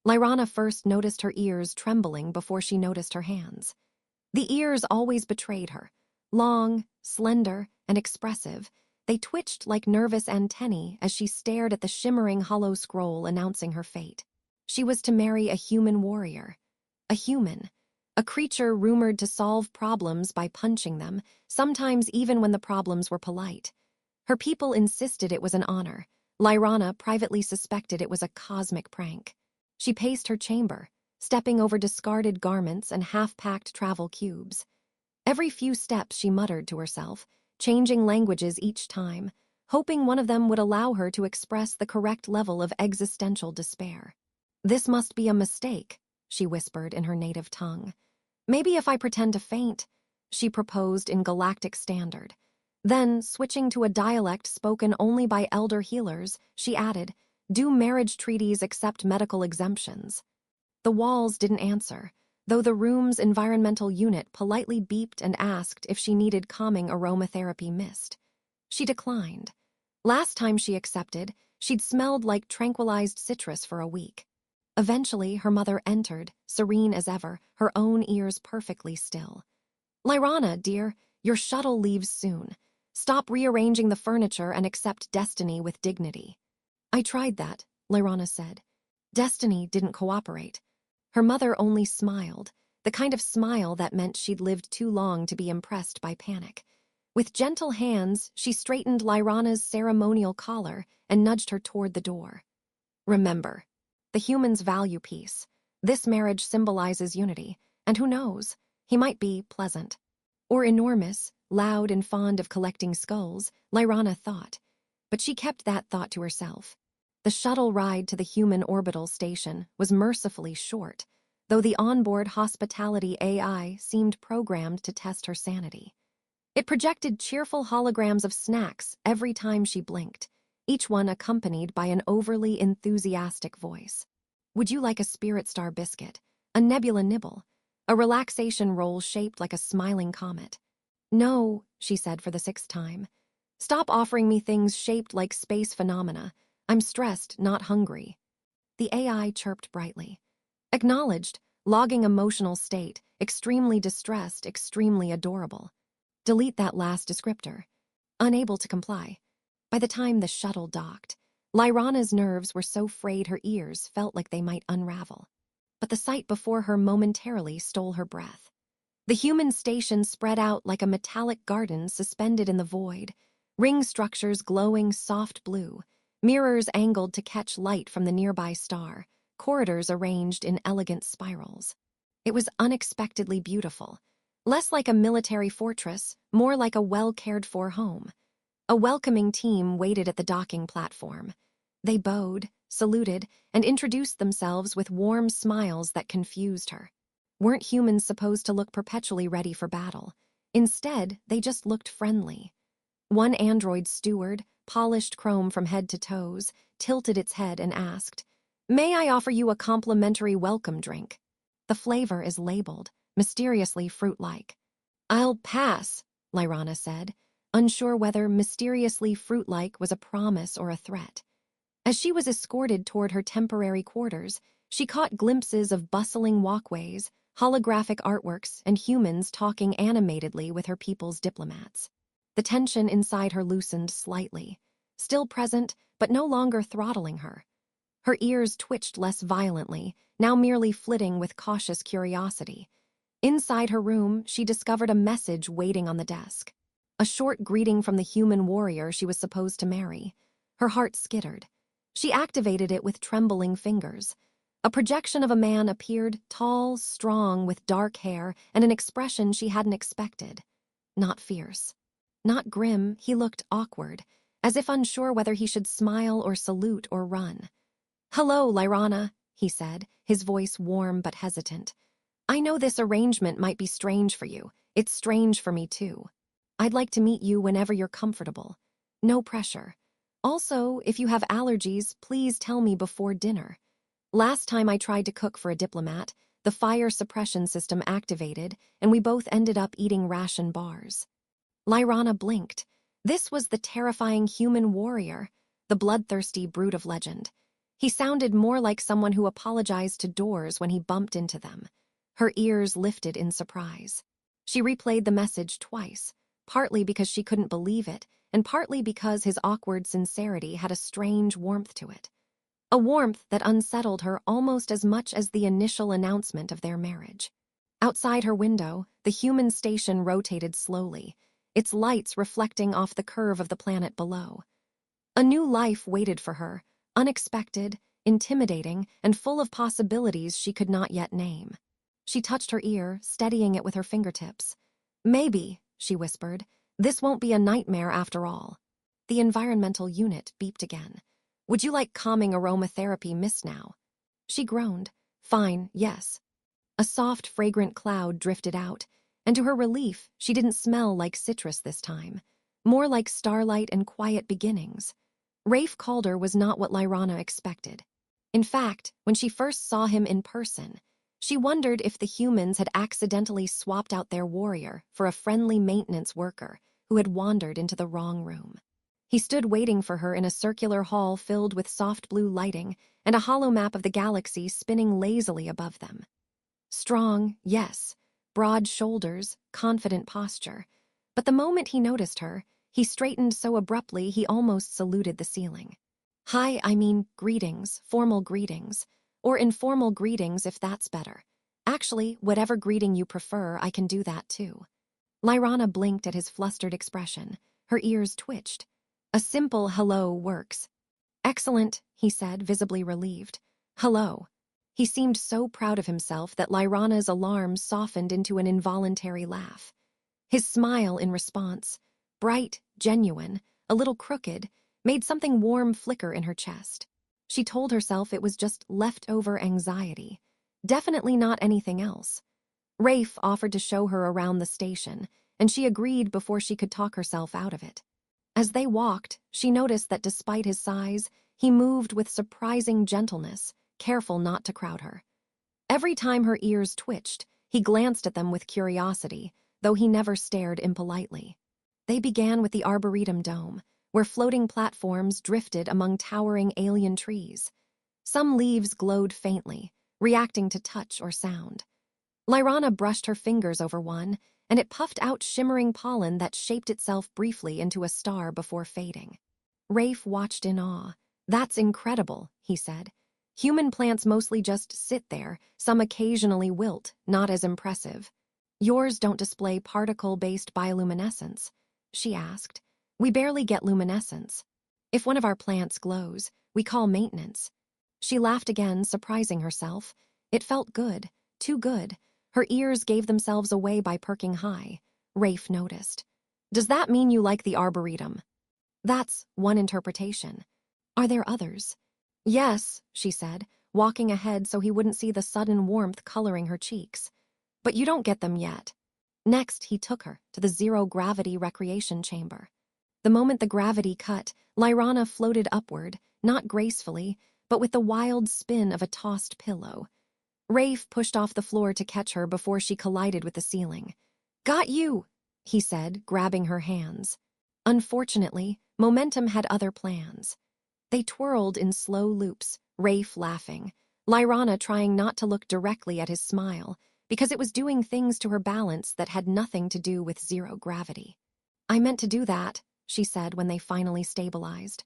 Lyrana first noticed her ears trembling before she noticed her hands. The ears always betrayed her. Long, slender, and expressive, they twitched like nervous antennae as she stared at the shimmering hollow scroll announcing her fate. She was to marry a human warrior. A human. A creature rumored to solve problems by punching them, sometimes even when the problems were polite. Her people insisted it was an honor. Lyrana privately suspected it was a cosmic prank. She paced her chamber, stepping over discarded garments and half-packed travel cubes. Every few steps she muttered to herself, changing languages each time, hoping one of them would allow her to express the correct level of existential despair. "This must be a mistake," she whispered in her native tongue. "Maybe if I pretend to faint," she proposed in galactic standard. Then, switching to a dialect spoken only by elder healers, she added, "Do marriage treaties accept medical exemptions?" The walls didn't answer, though the room's environmental unit politely beeped and asked if she needed calming aromatherapy mist. She declined. Last time she accepted, she'd smelled like tranquilized citrus for a week. Eventually, her mother entered, serene as ever, her own ears perfectly still. "Lyrana, dear, your shuttle leaves soon. Stop rearranging the furniture and accept destiny with dignity." "I tried that," Lyrana said. Destiny didn't cooperate. Her mother only smiled, the kind of smile that meant she'd lived too long to be impressed by panic. With gentle hands, she straightened Lyrana's ceremonial collar and nudged her toward the door. "Remember, the humans value peace. This marriage symbolizes unity, and who knows, he might be pleasant. Or enormous, loud and fond of collecting skulls," Lyrana thought. But she kept that thought to herself. The shuttle ride to the human orbital station was mercifully short, though the onboard hospitality AI seemed programmed to test her sanity. It projected cheerful holograms of snacks every time she blinked, each one accompanied by an overly enthusiastic voice. "Would you like a Spirit Star biscuit, a nebula nibble, a relaxation roll shaped like a smiling comet?" "No," she said for the 6th time. "Stop offering me things shaped like space phenomena. I'm stressed, not hungry." The AI chirped brightly. "Acknowledged, logging emotional state, extremely distressed, extremely adorable." Delete that last descriptor. Unable to comply. By the time the shuttle docked, Lyrana's nerves were so frayed her ears felt like they might unravel. But the sight before her momentarily stole her breath. The human station spread out like a metallic garden suspended in the void, ring structures glowing soft blue, mirrors angled to catch light from the nearby star, corridors arranged in elegant spirals. It was unexpectedly beautiful, less like a military fortress, more like a well-cared-for home. A welcoming team waited at the docking platform. They bowed, saluted, and introduced themselves with warm smiles that confused her. Weren't humans supposed to look perpetually ready for battle? Instead, they just looked friendly. One android steward, polished chrome from head to toes, tilted its head and asked, "May I offer you a complimentary welcome drink? The flavor is labeled, mysteriously fruit-like." "I'll pass," Lyrana said, unsure whether mysteriously fruit-like was a promise or a threat. As she was escorted toward her temporary quarters, she caught glimpses of bustling walkways, holographic artworks, and humans talking animatedly with her people's diplomats. The tension inside her loosened slightly, still present but no longer throttling her. Her ears twitched less violently, now merely flitting with cautious curiosity. Inside her room, she discovered a message waiting on the desk. A short greeting from the human warrior she was supposed to marry. Her heart skittered. She activated it with trembling fingers. A projection of a man appeared, tall, strong, with dark hair and an expression she hadn't expected. Not fierce. Not grim, he looked awkward, as if unsure whether he should smile or salute or run. "Hello, Lyrana," he said, his voice warm but hesitant. "I know this arrangement might be strange for you. It's strange for me too. I'd like to meet you whenever you're comfortable. No pressure. Also, if you have allergies, please tell me before dinner. Last time I tried to cook for a diplomat, the fire suppression system activated, and we both ended up eating ration bars." Lyrana blinked. This was the terrifying human warrior, the bloodthirsty brute of legend. He sounded more like someone who apologized to doors when he bumped into them. Her ears lifted in surprise. She replayed the message twice, partly because she couldn't believe it, and partly because his awkward sincerity had a strange warmth to it. A warmth that unsettled her almost as much as the initial announcement of their marriage. Outside her window, the human station rotated slowly, its lights reflecting off the curve of the planet below. A new life waited for her, unexpected, intimidating, and full of possibilities she could not yet name. She touched her ear, steadying it with her fingertips. "Maybe," she whispered, "this won't be a nightmare after all." The environmental unit beeped again. "Would you like calming aromatherapy mist now?" She groaned. "Fine, yes." A soft, fragrant cloud drifted out, and to her relief, she didn't smell like citrus this time, more like starlight and quiet beginnings. Rafe Calder was not what Lyrana expected. In fact, when she first saw him in person, she wondered if the humans had accidentally swapped out their warrior for a friendly maintenance worker who had wandered into the wrong room. He stood waiting for her in a circular hall filled with soft blue lighting and a hollow map of the galaxy spinning lazily above them. Strong, yes, broad shoulders, confident posture. But the moment he noticed her, he straightened so abruptly he almost saluted the ceiling. "Hi, I mean greetings, formal greetings. Or informal greetings if that's better. Actually, whatever greeting you prefer, I can do that too." Lyrana blinked at his flustered expression. Her ears twitched. "A simple hello works." "Excellent," he said, visibly relieved. "Hello." He seemed so proud of himself that Lyrana's alarm softened into an involuntary laugh. His smile in response, bright, genuine, a little crooked, made something warm flicker in her chest. She told herself it was just leftover anxiety. Definitely not anything else. Rafe offered to show her around the station, and she agreed before she could talk herself out of it. As they walked, she noticed that despite his size, he moved with surprising gentleness, careful not to crowd her. Every time her ears twitched, he glanced at them with curiosity, though he never stared impolitely. They began with the Arboretum Dome, where floating platforms drifted among towering alien trees. Some leaves glowed faintly, reacting to touch or sound. Lyrana brushed her fingers over one, and it puffed out shimmering pollen that shaped itself briefly into a star before fading. Rafe watched in awe. "That's incredible," he said. "Human plants mostly just sit there, some occasionally wilt, not as impressive." "Yours don't display particle-based bioluminescence?" she asked. "We barely get luminescence. If one of our plants glows, we call maintenance." She laughed again, surprising herself. It felt good, too good. Her ears gave themselves away by perking high. Rafe noticed. "Does that mean you like the Arboretum?" "That's one interpretation. Are there others?" "Yes," she said, walking ahead so he wouldn't see the sudden warmth coloring her cheeks. "But you don't get them yet." Next, he took her to the zero-gravity recreation chamber. The moment the gravity cut, Lyrana floated upward, not gracefully, but with the wild spin of a tossed pillow. Rafe pushed off the floor to catch her before she collided with the ceiling. "Got you," he said, grabbing her hands. Unfortunately, momentum had other plans. They twirled in slow loops, Rafe laughing, Lyrana trying not to look directly at his smile, because it was doing things to her balance that had nothing to do with zero gravity. "I meant to do that," she said when they finally stabilized.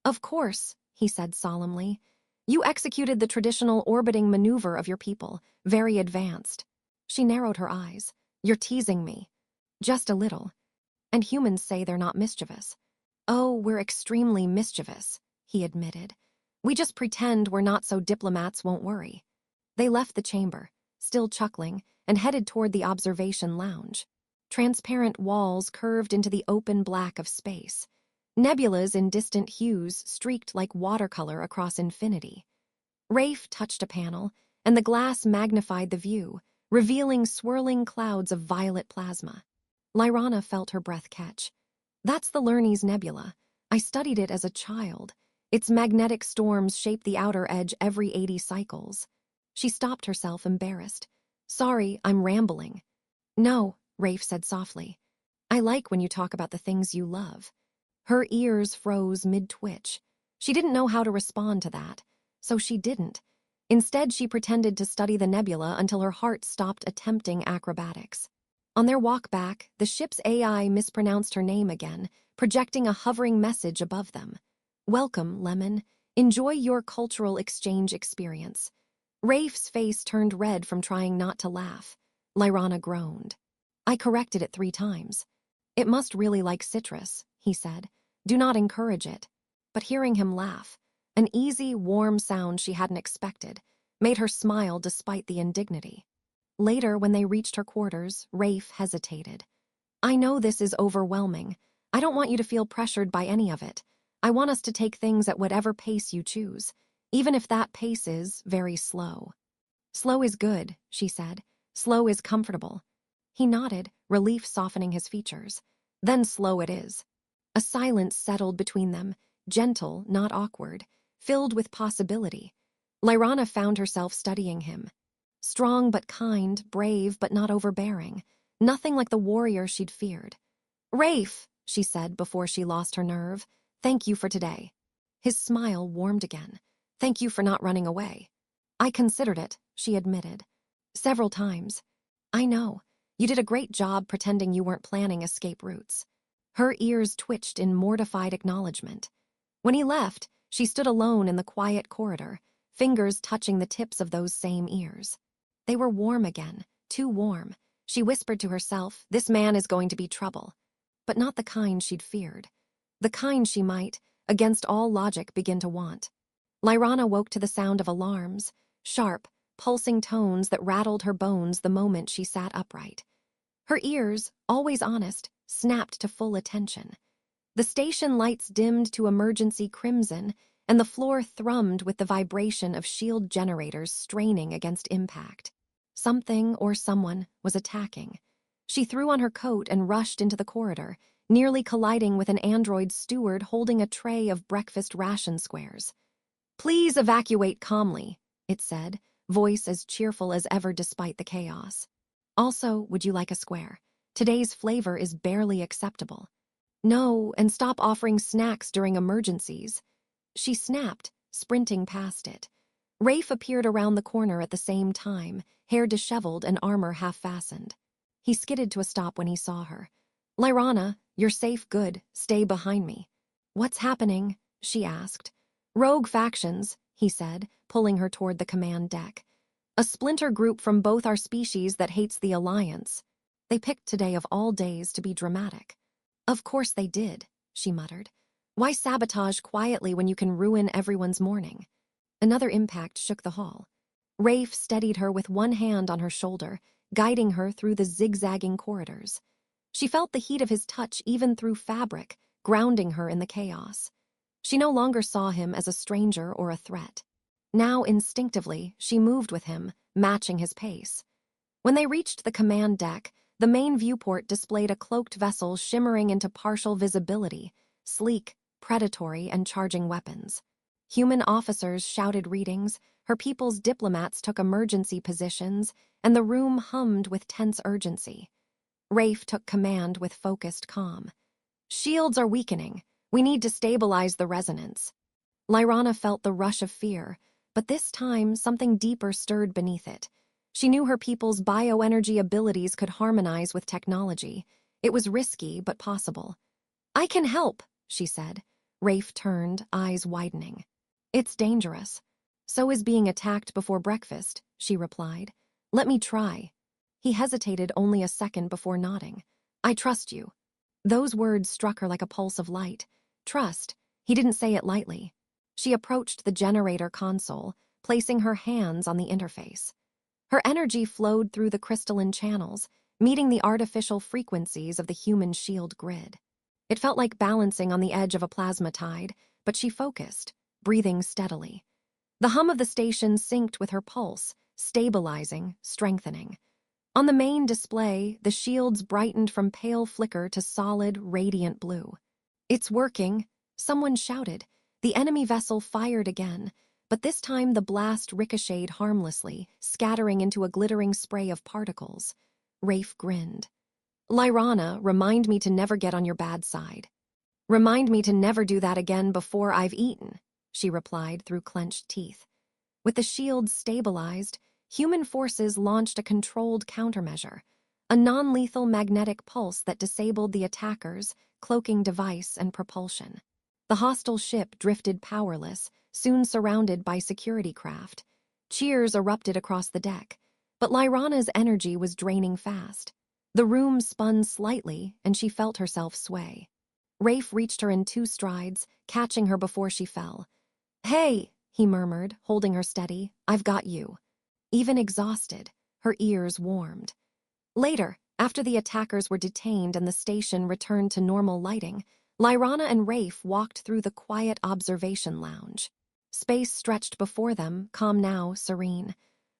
"Of course," he said solemnly. "You executed the traditional orbiting maneuver of your people, very advanced." She narrowed her eyes. "You're teasing me." "Just a little. And humans say they're not mischievous." "Oh, we're extremely mischievous," he admitted. "We just pretend we're not so diplomats won't worry." They left the chamber, still chuckling, and headed toward the observation lounge. Transparent walls curved into the open black of space. Nebulas in distant hues streaked like watercolor across infinity. Rafe touched a panel, and the glass magnified the view, revealing swirling clouds of violet plasma. Lyrana felt her breath catch. "That's the Lernes Nebula. I studied it as a child. Its magnetic storms shape the outer edge every 80 cycles." She stopped herself, embarrassed. "Sorry, I'm rambling." "No," Rafe said softly. "I like when you talk about the things you love." Her ears froze mid-twitch. She didn't know how to respond to that. So she didn't. Instead, she pretended to study the nebula until her heart stopped attempting acrobatics. On their walk back, the ship's AI mispronounced her name again, projecting a hovering message above them. "Welcome, Lemon. Enjoy your cultural exchange experience." Rafe's face turned red from trying not to laugh. Lyrana groaned. "I corrected it 3 times. It must really like citrus," he said. "Do not encourage it." But hearing him laugh, an easy, warm sound she hadn't expected, made her smile despite the indignity. Later, when they reached her quarters, Rafe hesitated. "I know this is overwhelming. I don't want you to feel pressured by any of it. I want us to take things at whatever pace you choose, even if that pace is very slow." "Slow is good," she said. "Slow is comfortable." He nodded, relief softening his features. "Then slow it is." A silence settled between them, gentle, not awkward, filled with possibility. Lyrana found herself studying him. Strong but kind, brave but not overbearing. Nothing like the warrior she'd feared. "Rafe," she said before she lost her nerve, "thank you for today." His smile warmed again. "Thank you for not running away." "I considered it," she admitted. "Several times." "I know. You did a great job pretending you weren't planning escape routes." Her ears twitched in mortified acknowledgement. When he left, she stood alone in the quiet corridor, fingers touching the tips of those same ears. They were warm again, too warm. She whispered to herself, "This man is going to be trouble." But not the kind she'd feared. The kind she might, against all logic, begin to want. Lyrana woke to the sound of alarms, sharp, pulsing tones that rattled her bones the moment she sat upright. Her ears, always honest, snapped to full attention. The station lights dimmed to emergency crimson, and the floor thrummed with the vibration of shield generators straining against impact. Something or someone was attacking. She threw on her coat and rushed into the corridor, nearly colliding with an android steward holding a tray of breakfast ration squares. "Please evacuate calmly," it said, voice as cheerful as ever despite the chaos. "Also, would you like a square? Today's flavor is barely acceptable." "No, and stop offering snacks during emergencies." She snapped, sprinting past it. Rafe appeared around the corner at the same time, hair disheveled and armor half-fastened. He skidded to a stop when he saw her. "Lyrana, you're safe, good. Stay behind me." "What's happening?" she asked. "Rogue factions," he said, pulling her toward the command deck. "A splinter group from both our species that hates the Alliance. They picked today of all days to be dramatic." "Of course they did," she muttered. "Why sabotage quietly when you can ruin everyone's morning?" Another impact shook the hall. Rafe steadied her with one hand on her shoulder, guiding her through the zigzagging corridors. She felt the heat of his touch even through fabric, grounding her in the chaos. She no longer saw him as a stranger or a threat. Now, instinctively, she moved with him, matching his pace. When they reached the command deck, the main viewport displayed a cloaked vessel shimmering into partial visibility, sleek, predatory, and charging weapons. Human officers shouted readings, her people's diplomats took emergency positions, and the room hummed with tense urgency. Rafe took command with focused calm. "Shields are weakening. We need to stabilize the resonance." Lyrana felt the rush of fear, but this time something deeper stirred beneath it. She knew her people's bioenergy abilities could harmonize with technology. It was risky, but possible. "I can help," she said. Rafe turned, eyes widening. "It's dangerous." "So is being attacked before breakfast," she replied. "Let me try." He hesitated only a second before nodding. "I trust you." Those words struck her like a pulse of light. Trust. He didn't say it lightly. She approached the generator console, placing her hands on the interface. Her energy flowed through the crystalline channels, meeting the artificial frequencies of the human shield grid. It felt like balancing on the edge of a plasma tide, but she focused, breathing steadily. The hum of the station synced with her pulse, stabilizing, strengthening. On the main display, the shields brightened from pale flicker to solid, radiant blue. "It's working," someone shouted. The enemy vessel fired again, but this time the blast ricocheted harmlessly, scattering into a glittering spray of particles. Rafe grinned. "Lyrana, remind me to never get on your bad side." "Remind me to never do that again before I've eaten," she replied through clenched teeth. With the shields stabilized, human forces launched a controlled countermeasure, a non-lethal magnetic pulse that disabled the attackers, cloaking device and propulsion. The hostile ship drifted powerless, soon surrounded by security craft. Cheers erupted across the deck, but Lyrana's energy was draining fast. The room spun slightly, and she felt herself sway. Rafe reached her in 2 strides, catching her before she fell. "Hey," he murmured, holding her steady, "I've got you." Even exhausted, her ears warmed. Later, after the attackers were detained and the station returned to normal lighting, Lyrana and Rafe walked through the quiet observation lounge. Space stretched before them, calm now, serene.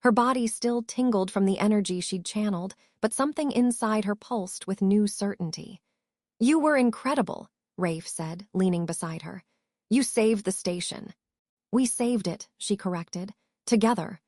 Her body still tingled from the energy she'd channeled, but something inside her pulsed with new certainty. "You were incredible," Rafe said, leaning beside her. "You saved the station." "We saved it," she corrected. "Together,